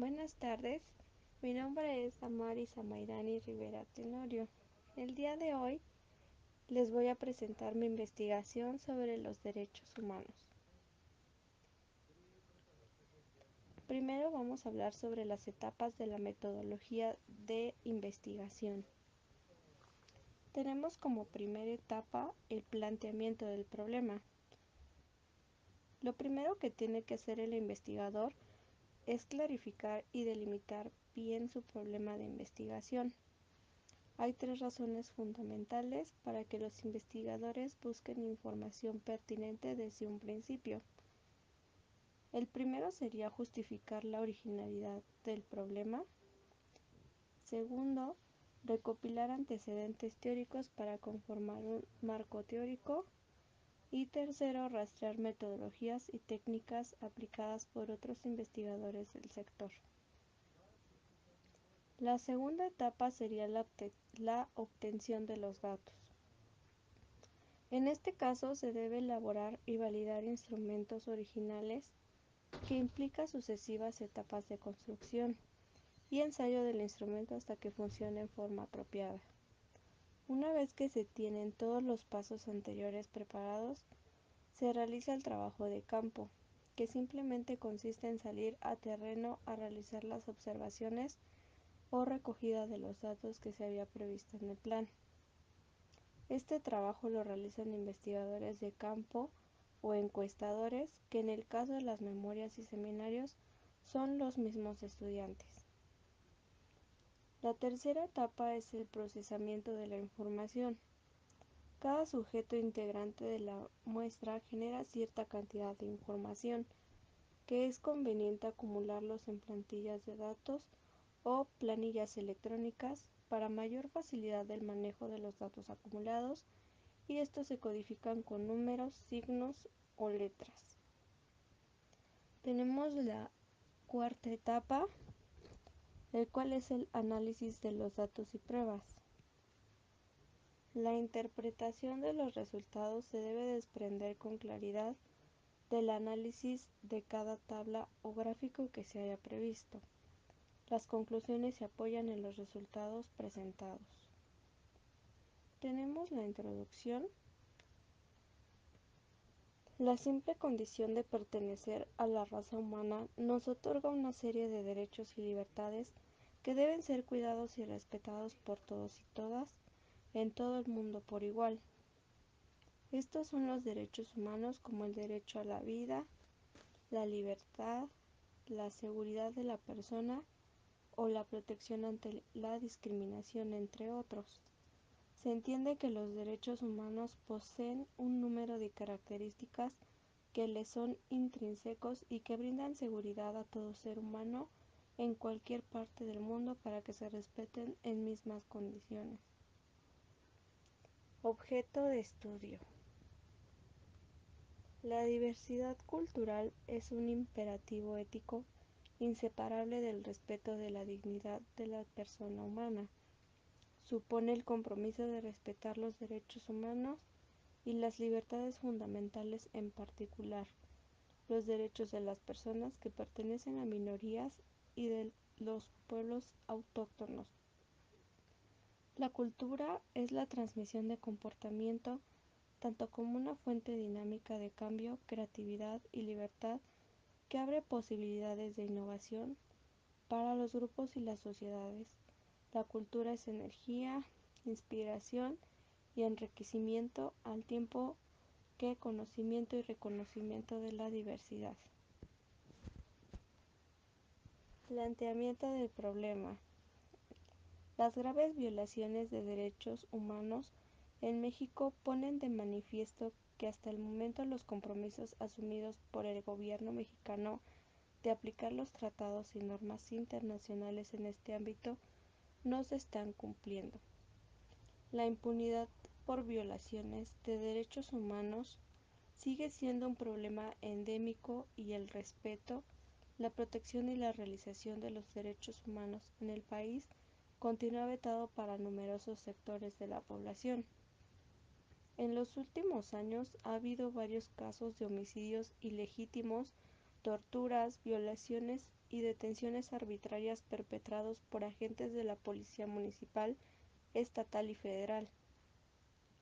Buenas tardes, mi nombre es Amari Samairani Rivera Tenorio. El día de hoy les voy a presentar mi investigación sobre los derechos humanos. Primero vamos a hablar sobre las etapas de la metodología de investigación. Tenemos como primera etapa el planteamiento del problema. Lo primero que tiene que hacer el investigador es clarificar y delimitar bien su problema de investigación. Hay tres razones fundamentales para que los investigadores busquen información pertinente desde un principio. El primero sería justificar la originalidad del problema. Segundo, recopilar antecedentes teóricos para conformar un marco teórico. Y tercero, rastrear metodologías y técnicas aplicadas por otros investigadores del sector. La segunda etapa sería la obtención de los datos. En este caso se debe elaborar y validar instrumentos originales que implica sucesivas etapas de construcción y ensayo del instrumento hasta que funcione en forma apropiada. Una vez que se tienen todos los pasos anteriores preparados, se realiza el trabajo de campo, que simplemente consiste en salir a terreno a realizar las observaciones o recogida de los datos que se había previsto en el plan. Este trabajo lo realizan investigadores de campo o encuestadores, que en el caso de las memorias y seminarios son los mismos estudiantes. La tercera etapa es el procesamiento de la información. Cada sujeto integrante de la muestra genera cierta cantidad de información, que es conveniente acumularlos en plantillas de datos o planillas electrónicas para mayor facilidad del manejo de los datos acumulados, y estos se codifican con números, signos o letras. Tenemos la cuarta etapa, el cual es el análisis de los datos y pruebas. La interpretación de los resultados se debe desprender con claridad del análisis de cada tabla o gráfico que se haya previsto. Las conclusiones se apoyan en los resultados presentados. Tenemos la introducción. La simple condición de pertenecer a la raza humana nos otorga una serie de derechos y libertades que deben ser cuidados y respetados por todos y todas en todo el mundo por igual. Estos son los derechos humanos, como el derecho a la vida, la libertad, la seguridad de la persona o la protección ante la discriminación, entre otros. Se entiende que los derechos humanos poseen un número de características que les son intrínsecos y que brindan seguridad a todo ser humano en cualquier parte del mundo para que se respeten en mismas condiciones. Objeto de estudio. La diversidad cultural es un imperativo ético inseparable del respeto de la dignidad de la persona humana. Supone el compromiso de respetar los derechos humanos y las libertades fundamentales, en particular los derechos de las personas que pertenecen a minorías y de los pueblos autóctonos. La cultura es la transmisión de comportamiento tanto como una fuente dinámica de cambio, creatividad y libertad que abre posibilidades de innovación para los grupos y las sociedades. La cultura es energía, inspiración y enriquecimiento al tiempo que conocimiento y reconocimiento de la diversidad. Planteamiento del problema. Las graves violaciones de derechos humanos en México ponen de manifiesto que hasta el momento los compromisos asumidos por el gobierno mexicano de aplicar los tratados y normas internacionales en este ámbito no se están cumpliendo. La impunidad por violaciones de derechos humanos sigue siendo un problema endémico y el respeto, la protección y la realización de los derechos humanos en el país continúa vetado para numerosos sectores de la población. En los últimos años ha habido varios casos de homicidios ilegítimos torturas, violaciones y detenciones arbitrarias perpetrados por agentes de la Policía Municipal, Estatal y Federal.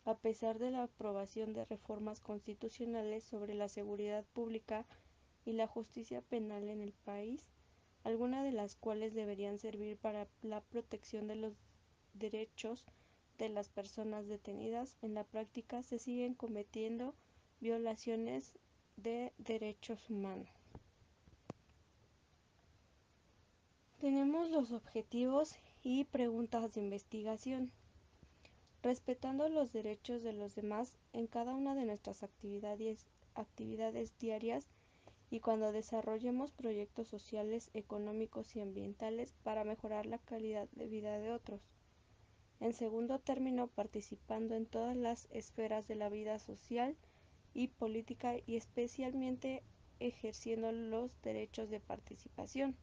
A pesar de la aprobación de reformas constitucionales sobre la seguridad pública y la justicia penal en el país, algunas de las cuales deberían servir para la protección de los derechos de las personas detenidas, en la práctica se siguen cometiendo violaciones de derechos humanos. Tenemos los objetivos y preguntas de investigación. Respetando los derechos de los demás en cada una de nuestras actividades diarias y cuando desarrollemos proyectos sociales, económicos y ambientales para mejorar la calidad de vida de otros. En segundo término, participando en todas las esferas de la vida social y política y especialmente ejerciendo los derechos de participación.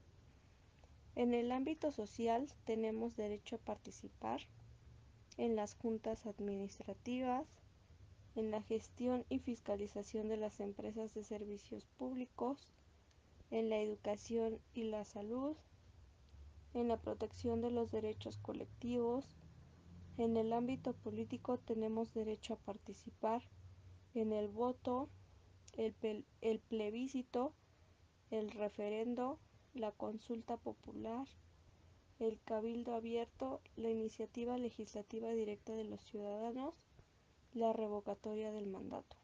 En el ámbito social tenemos derecho a participar en las juntas administrativas, en la gestión y fiscalización de las empresas de servicios públicos, en la educación y la salud, en la protección de los derechos colectivos. En el ámbito político tenemos derecho a participar en el voto, el plebiscito, el referendo, la consulta popular, el cabildo abierto, la iniciativa legislativa directa de los ciudadanos, la revocatoria del mandato.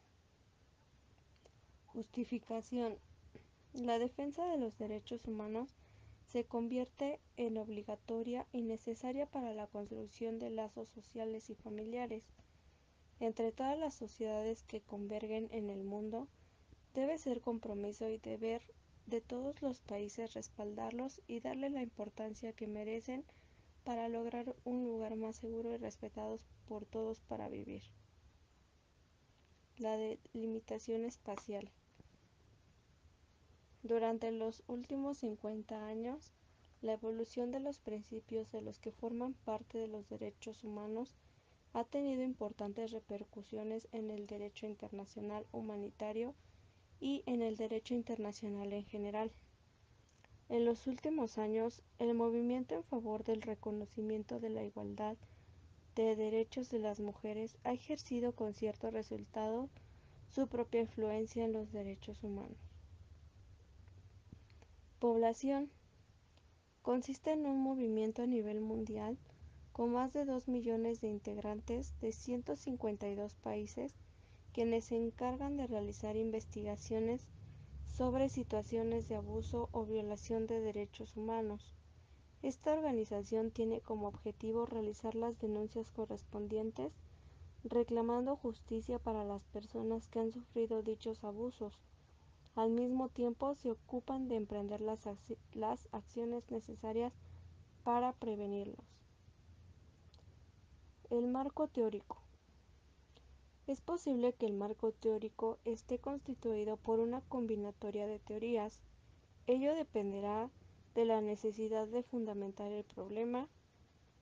Justificación. La defensa de los derechos humanos se convierte en obligatoria y necesaria para la construcción de lazos sociales y familiares. Entre todas las sociedades que convergen en el mundo, debe ser compromiso y deber de todos los países respaldarlos y darle la importancia que merecen para lograr un lugar más seguro y respetado por todos para vivir. La delimitación espacial. Durante los últimos 50 años, la evolución de los principios de los que forman parte de los derechos humanos ha tenido importantes repercusiones en el derecho internacional humanitario y en el derecho internacional en general. En los últimos años, el movimiento en favor del reconocimiento de la igualdad de derechos de las mujeres ha ejercido con cierto resultado su propia influencia en los derechos humanos. Población. Consiste en un movimiento a nivel mundial con más de 2 millones de integrantes de 152 países quienes se encargan de realizar investigaciones sobre situaciones de abuso o violación de derechos humanos. Esta organización tiene como objetivo realizar las denuncias correspondientes, reclamando justicia para las personas que han sufrido dichos abusos. Al mismo tiempo, se ocupan de emprender las acciones necesarias para prevenirlos. El marco teórico. Es posible que el marco teórico esté constituido por una combinatoria de teorías. Ello dependerá de la necesidad de fundamentar el problema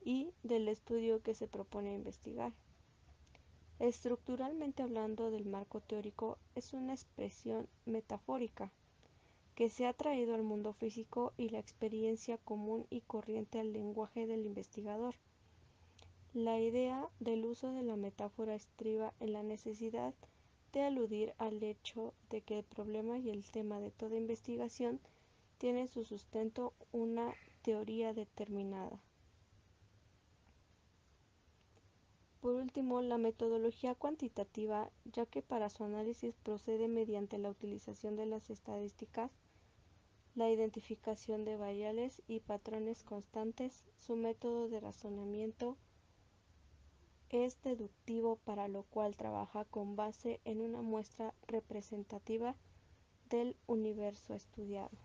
y del estudio que se propone investigar. Estructuralmente hablando, del marco teórico es una expresión metafórica que se ha traído al mundo físico y la experiencia común y corriente al lenguaje del investigador. La idea del uso de la metáfora estriba en la necesidad de aludir al hecho de que el problema y el tema de toda investigación tiene su sustento una teoría determinada. Por último, la metodología cuantitativa, ya que para su análisis procede mediante la utilización de las estadísticas, la identificación de variables y patrones constantes, su método de razonamiento es deductivo, para lo cual trabaja con base en una muestra representativa del universo estudiado.